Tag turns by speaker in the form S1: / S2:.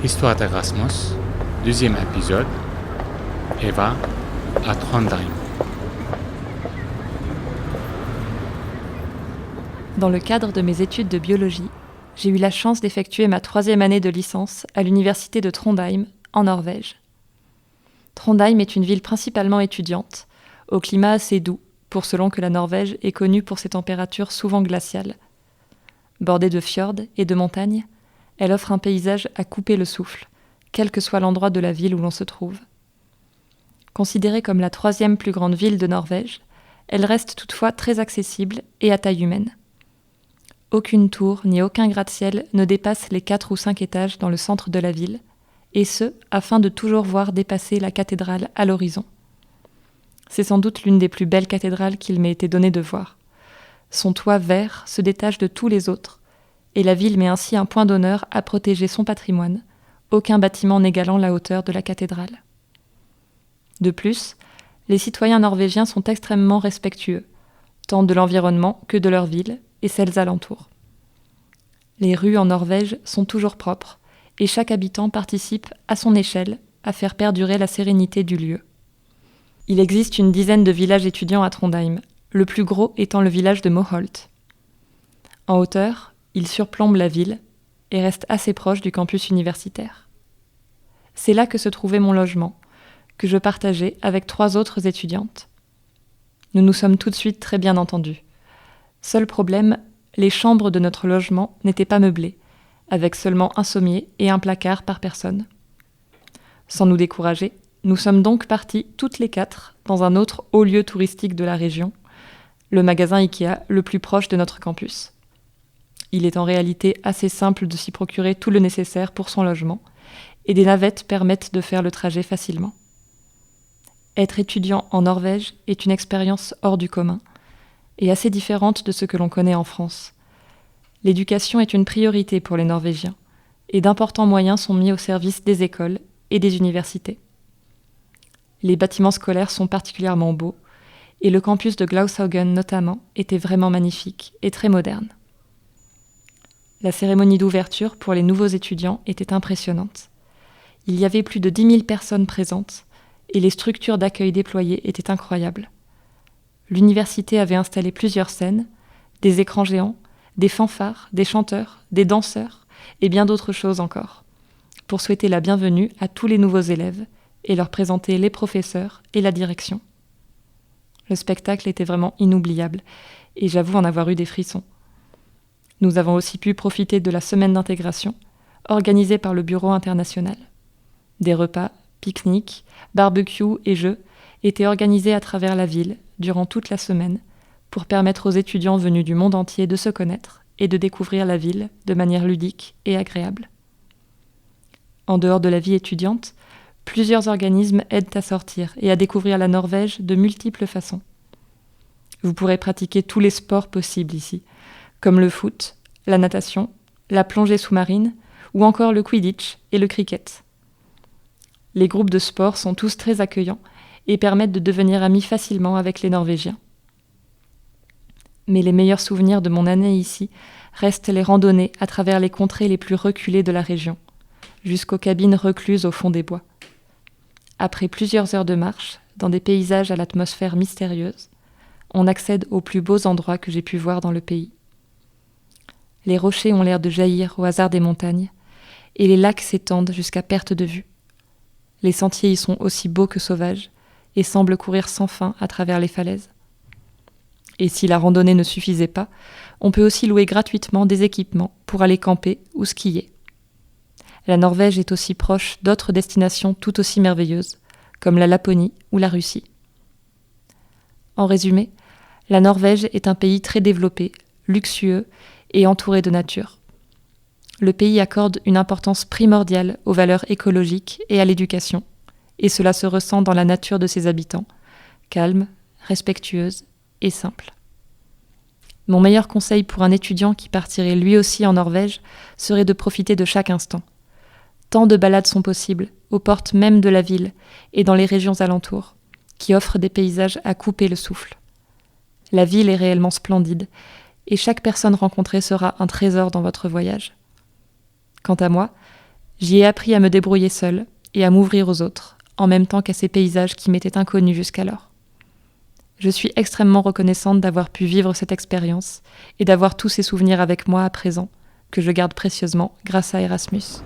S1: Histoire d'Erasmus, deuxième épisode, Eva à Trondheim.
S2: Dans le cadre de mes études de biologie, j'ai eu la chance d'effectuer ma 3e année de licence à l'université de Trondheim, en Norvège. Trondheim est une ville principalement étudiante, au climat assez doux, pour selon que la Norvège est connue pour ses températures souvent glaciales. Bordée de fjords et de montagnes, elle offre un paysage à couper le souffle, quel que soit l'endroit de la ville où l'on se trouve. Considérée comme la 3e plus grande ville de Norvège, elle reste toutefois très accessible et à taille humaine. Aucune tour ni aucun gratte-ciel ne dépasse les 4 ou 5 étages dans le centre de la ville, et ce, afin de toujours voir dépasser la cathédrale à l'horizon. C'est sans doute l'une des plus belles cathédrales qu'il m'ait été donné de voir. Son toit vert se détache de tous les autres, et la ville met ainsi un point d'honneur à protéger son patrimoine, aucun bâtiment n'égalant la hauteur de la cathédrale. De plus, les citoyens norvégiens sont extrêmement respectueux, tant de l'environnement que de leur ville et celles alentours. Les rues en Norvège sont toujours propres, et chaque habitant participe à son échelle à faire perdurer la sérénité du lieu. Il existe une dizaine de villages étudiants à Trondheim, le plus gros étant le village de Moholt. En hauteur, il surplombe la ville et reste assez proche du campus universitaire. C'est là que se trouvait mon logement, que je partageais avec 3 autres étudiantes. Nous nous sommes tout de suite très bien entendus. Seul problème, les chambres de notre logement n'étaient pas meublées, avec seulement un sommier et un placard par personne. Sans nous décourager, nous sommes donc partis toutes les 4 dans un autre haut lieu touristique de la région, le magasin Ikea le plus proche de notre campus. Il est en réalité assez simple de s'y procurer tout le nécessaire pour son logement, et des navettes permettent de faire le trajet facilement. Être étudiant en Norvège est une expérience hors du commun, et assez différente de ce que l'on connaît en France. L'éducation est une priorité pour les Norvégiens, et d'importants moyens sont mis au service des écoles et des universités. Les bâtiments scolaires sont particulièrement beaux, et le campus de Glashaugen notamment était vraiment magnifique et très moderne. La cérémonie d'ouverture pour les nouveaux étudiants était impressionnante. Il y avait plus de 10 000 personnes présentes, et les structures d'accueil déployées étaient incroyables. L'université avait installé plusieurs scènes, des écrans géants, des fanfares, des chanteurs, des danseurs et bien d'autres choses encore, pour souhaiter la bienvenue à tous les nouveaux élèves et leur présenter les professeurs et la direction. Le spectacle était vraiment inoubliable et j'avoue en avoir eu des frissons. Nous avons aussi pu profiter de la semaine d'intégration organisée par le Bureau international. Des repas, pique-niques, barbecues et jeux étaient organisés à travers la ville durant toute la semaine pour permettre aux étudiants venus du monde entier de se connaître et de découvrir la ville de manière ludique et agréable. En dehors de la vie étudiante, plusieurs organismes aident à sortir et à découvrir la Norvège de multiples façons. Vous pourrez pratiquer tous les sports possibles ici, comme le foot, la natation, la plongée sous-marine ou encore le quidditch et le cricket. Les groupes de sport sont tous très accueillants et permettent de devenir amis facilement avec les Norvégiens. Mais les meilleurs souvenirs de mon année ici restent les randonnées à travers les contrées les plus reculées de la région, jusqu'aux cabines recluses au fond des bois. Après plusieurs heures de marche, dans des paysages à l'atmosphère mystérieuse, on accède aux plus beaux endroits que j'ai pu voir dans le pays. Les rochers ont l'air de jaillir au hasard des montagnes, et les lacs s'étendent jusqu'à perte de vue. Les sentiers y sont aussi beaux que sauvages, et semblent courir sans fin à travers les falaises. Et si la randonnée ne suffisait pas, on peut aussi louer gratuitement des équipements pour aller camper ou skier. La Norvège est aussi proche d'autres destinations tout aussi merveilleuses, comme la Laponie ou la Russie. En résumé, la Norvège est un pays très développé, luxueux et entouré de nature. Le pays accorde une importance primordiale aux valeurs écologiques et à l'éducation, et cela se ressent dans la nature de ses habitants, calme, respectueuse et simple. Mon meilleur conseil pour un étudiant qui partirait lui aussi en Norvège serait de profiter de chaque instant. Tant de balades sont possibles, aux portes même de la ville et dans les régions alentours, qui offrent des paysages à couper le souffle. La ville est réellement splendide, et chaque personne rencontrée sera un trésor dans votre voyage. Quant à moi, J'y ai appris à me débrouiller seule et à m'ouvrir aux autres, en même temps qu'à ces paysages qui m'étaient inconnus jusqu'alors. Je suis extrêmement reconnaissante d'avoir pu vivre cette expérience et d'avoir tous ces souvenirs avec moi à présent, que je garde précieusement grâce à Erasmus.